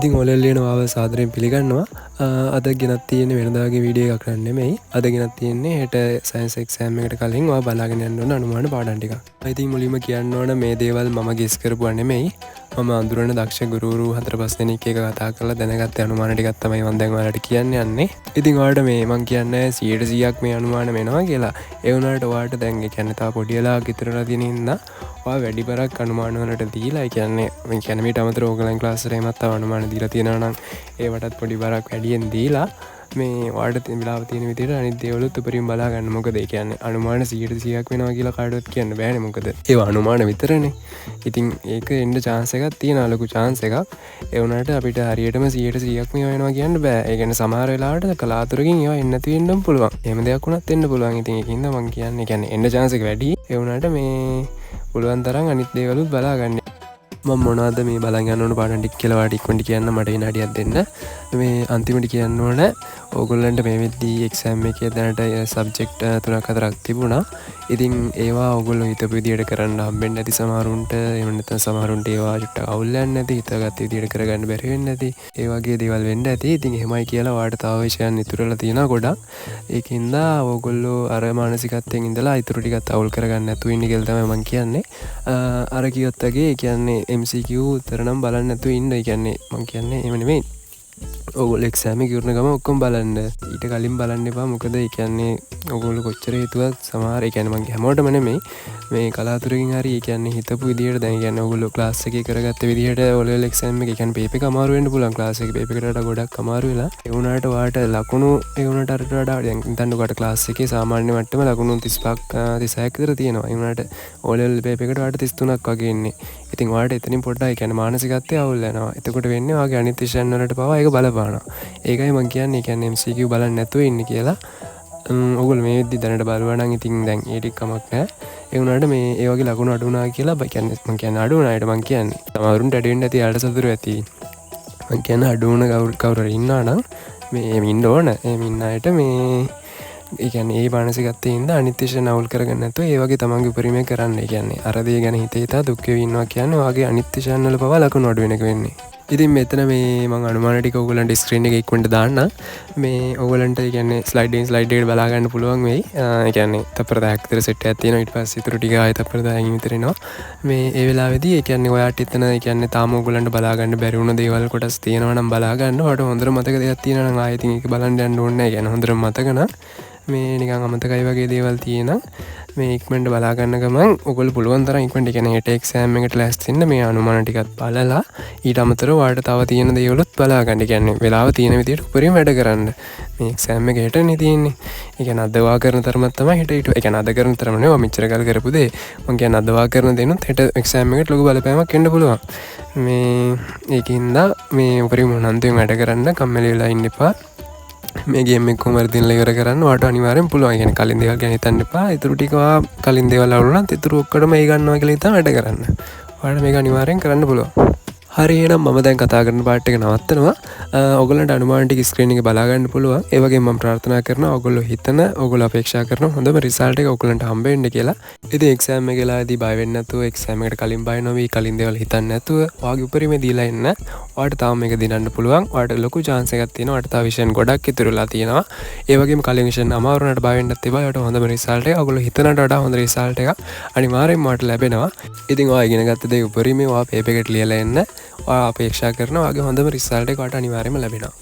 ඉතින් ඔලෙල් ලියනවාව සාදරයෙන් පිළිගන්නවා. අද ගෙනත් තියෙන්නේ වෙනදා වගේ වීඩියෝ එකක් නෙමෙයි. අද ගෙනත් තියෙන්නේ හෙට සයන්ස් එක්සෑම් එකට කලින් ඔයා බලාගෙන යන්න ඕන අනුමාන පාඩම් ටිකක්. ඉතින් මුලින්ම කියන්න ඕන මේ දේවල් මම ගෙස් කරපුවා නෙමෙයි. මම අඳුරන දක්ෂ ගුරුවරු 4-5 දෙනෙක් එක කතා කරලා දැනගත්ත අනුමාන ටිකක් තමයි මම දැන් ඔයාලට කියන්න යන්නේ. ඉතින් ඔයාලට මේ මම කියන්නේ 100%ක් මේ අනුමාන වෙනවා කියලා. ඒ වුණාට ඔයාලට දැන් ඒ කියන්නේ තා පොඩි වෙලාවක් ඉතුරුලා තියෙන හින්දා ඔයා වැඩි බරක් අනුමාන වලට දීලා ඒ කියන්නේ මීට අමතරව ඕගලන් ක්ලාස් එකේ මත් තව අනුමාන දීලා තියෙනවා නම් ඒවටත් පොඩි බරක් වැඩියෙන් දීලා මේ ඔයාලට වෙලාව තියෙන විදිහට අනිත් දේවලුත් උපරිම බලා ගන්න. මොකද ඒ කියන්නේ අනුමාන 100%ක් වෙනවා කියලා කාටවත් කියන්න බෑනේ. මොකද ඒවා අනුමාන විතරනේ. ඉතින් ඒක එන්න chance එකක් තියෙනවා, ලොකු chance එකක්. ඒ වුණාට අපිට හරියටම 100%ක් මේවා වෙනවා කියන්න බෑ. ඒ කියන්නේ සමහර වෙලාවට කලාතුරකින් ඒවා එන්න නැති වෙන්නම පුළුවන්. එහෙම දෙයක් වුණත් එන්න පුළුවන්. ඉතින් ඒකින්ද මම කියන්නේ එන්න chance එක වැඩි. ඒ වුණාට මේ පුළුවන් තරම් අනිත් දේවලුත් බලා ගන්න. මම මොනවද මේ බලන් යන්න ඕන පාඩම් ටික කියලා වාට ඉක්මනට කියන්න මට එන හරියක් දෙන්න. මේ අන්තිමට කියන්න ඕන ඕගොල්ලන්ට මේ වෙද්දී එක්සෑම් එකේ දැනට සබ්ජෙක්ට් 3-4ක් තිබුණා. ඉතින් ඒවා ඕගොල්ලෝ හිතපු විදියට කරන්න හම්බෙන්නේ නැති සමහරුන්ට, එහෙම නැත්නම් සමහරුන්ට ඒවා චුට්ටක් අවුල් යන්නේ නැති, හිතාගත්ත විදියට කරගන්න බැරි වෙන්නේ නැති. ඒ වගේ දේවල් වෙන්න ඇති. ඉතින් එහෙමයි කියලා වාට තව විෂයන් ඉතුරුලා තියෙනවා ගොඩක්. ඒකින්ද ඕගොල්ලෝ අර මානසිකත්වයෙන් ඉඳලා ඉතුරු ටිකත් අවුල් කරගන්න නැතුව ඉන්න කියලා තමයි මම කියන්නේ. අර කිව්වත් වගේ කියන්නේ MCQ උත්තර නම් බලන්න නැතුව ඉන්න. ඒ කියන්නේ මම කියන්නේ එහෙම නෙමෙයි. ඔයගොල්ලෝ එක්සෑම් එක ඉවරන ගම ඔක්කොම බලන්න. ඊට කලින් බලන්න එපා. මොකද ඒ කියන්නේ ඔයගොල්ලෝ කොච්චර හිතුවත් සමහර ඒ කියන්නේ මම හැමෝටම නෙමෙයි මේ කලාතුරකින් හරි ඒ කියන්නේ හිතපු විදියට දැන් ඒ කියන්නේ ඔයගොල්ලෝ ක්ලාස් එකේ කරගත්ත විදියට ඔලෙවල් එක්සෑම් එක ඒ කියන්නේ පේපර් එක අමාරු වෙන්න පුළුවන්. ක්ලාස් එකේ පේපර් එකට වඩා ගොඩක් අමාරු වෙලා. ඒ වුණාට ඔයාලට ලකුණු ඒ වුණාට අරට වඩා දැන් හිතන්න ඔයාලට ක්ලාස් එකේ සාමාන්‍ය මට්ටම ලකුණු 35ක් 36ක් විතර තියෙනවා. ඒ වුණාට ඔලෙවල් පේපර් එකට ඔයාලට 33ක් වගේ එන්නේ. ඉතින් ඔයාලට එතනින් පොඩ්ඩක් ඒ කියන්නේ මානසිකත්වය අවුල් වෙනවා. එතකොට වෙන්නේ ඔයාගේ අනිත් විෂයන් වලට පවා ඒක බලපානවා. ඒකයි මම කියන්නේ MCQ බලන්න නැතුව ඉන්න කියලා. ඔයගොල්ලෝ මේ වෙද්දි දැනට බලුවා නම් ඉතින් දැන් ඒ ටික කමක් නැහැ. ඒ වුණාට මේ ඒ වගේ ලකුණු අඩු වුණා කියලා මම කියන්නේ අඩු වුණාට මම කියන්නේ සමහරුන්ට වැඩි වෙන්න ඇති, යාට සතුරු ඇති. මම කියන්නේ අඩු වුණ කවුරු හරි ඉන්නවා නම් මේ ඉන්න ඕන. ඒ ඉන්න අයට මේ ඒ කියන්නේ ඒ මානසිකත්වයේ ඉඳ අනිත් විෂය නවුල් කරගන්න නැතුව ඒ වගේ තමන්ගේ උපරිමය කරන්න. ඒ කියන්නේ අර දේ ගැන හිතේ හිතා දුක් වෙවි ඉන්නවා කියන්නේ ඔයගේ අනිත් විෂයන් වල පවා ලකුණු අඩු වෙන එක වෙන්නේ. ඉතින් මෙතන මේ මම අනුමාන ටික ඔයගොල්ලන්ට ස්ක්‍රීන් එකේ ඉක්මනට දාන්න. මේ ඔයගොල්ලන්ට ඒ කියන්නේ ස්ලයිඩ් එකට බලා ගන්න පුළුවන් වෙයි. ඒ කියන්නේ තප්පර 10ක් විතර සෙට් එකක් තියෙනවා. ඊට පස්සේ ඊටු ටික ආයෙ තප්පර 10කින් විතර එනවා. මේ ඒ වෙලාවේදී ඒ කියන්නේ ඔයාට එතන ඒ කියන්නේ තාම ඔයගොල්ලන්ට බලා ගන්න බැරි වුණ දේවල් කොටස් තියෙනවා නම් බලා ගන්න. ඔයාට හොඳට මතක දෙයක් තියෙනවා නම් ආයෙ ඉතින් ඒක බලන්න යන්න ඕනේ නැහැ. ඒ කියන්නේ හොඳට මතක නම් මේ නිකන් අමතකයි වගේ දේවල් තියෙනවා. මේ ඉක්මනට බලා ගන්න ගමන් ඔයගොල්ලෝ පුළුවන් තරම් ඉක්මනට කියන්නේ හෙට එක්සෑම් එකට ලෑස්ති වෙන්න මේ අනුමාන ටිකත් බලලා ඊට අමතරව ඔයාලට තව තියෙන දේවලුත් බලා ගන්න. කියන්නේ වෙලාව තියෙන විදිහට උපරිම වැඩ කරන්න. මේ එක්සෑම් එක හෙටනේ තියෙන්නේ. ඒ කියන්නේ අද වා කරන තරමක් තමයි හෙට ඊට. ඒ කියන්නේ අද කරන තරම නෙවෙයි මෙච්චර කල් කරපු දේ. මම කියන්නේ අද වා කරන දේනොත් හෙට එක්සෑම් එකට ලොකු බලපෑමක් එන්න පුළුවන්. මේ ඒකින්ද මේ උපරිම උනන්දුවෙන් වැඩ කරන්න, කම්මැලි වෙලා ඉන්න එපා. මේ ගේම් එක කොහමද දිනලා ඉවර කරන්න ඔයාලට අනිවාර්යෙන් පුළුවන්. يعني කලින් දේවල් ගැන හිතන්න එපා. ඊටු ටික කලින් දේවල් අවුල් වුණත් ඊටු ඔක්කොටම ඒ ගන්නවා කියලා හිතා වැඩ කරන්න. ඔයාලට මේක අනිවාර්යෙන් කරන්න පුළුවන්. හරි එහෙනම් මම දැන් කතා කරන පාර්ට් එක නවත්තනවා. ඔයගොල්ලන්ට අනුමාන ටික ස්ක්‍රීන් එකේ බලා ගන්න පුළුවන්. ඒ වගේම මම ප්‍රාර්ථනා කරනවා ඔයගොල්ලෝ ඔයගොල්ලෝ අපේක්ෂා කරන හොඳම රිසල්ට් එක ඔයගොල්ලන්ට හම්බ වෙන්න කියලා. ඉතින් එක්සෑම් එක ගලාදී බය වෙන්නේ නැතුව එක්සෑම් එකට කලින් බය නොවි කලින් දේවල් හිතන්නේ නැතුව ඔයාගේ උපරිම දීලා ඉන්න. ඔයාලට තාම මේක දිනන්න පුළුවන්. ඔයාලට ලොකු chance එකක් තියෙනවා. ඔයාලට තව විෂයන් ගොඩක් ඉතුරුලා තියෙනවා. ඒ වගේම කලින් විෂයන් අමාරු වුණාට බය වෙන්නත් එපා. ඔයාලට හොඳම රිසල්ට් එක ඔයගොල්ලෝ හිතනට වඩා හොඳ රිසල්ට් එකක් අනිවාර්යෙන්ම ඔයාලට ලැබෙනවා. ඉතින් ඔයා ඉගෙන ගත්ත දේ උපරිම ඔයා පේපර් එකට ලියලා එන්න. ඔයා අපේක්ෂා කරනවා ඔයාගේ හොඳම රිසල්ට් එක ඔයාලට අනිවාර්යෙන්ම ලැබෙනවා.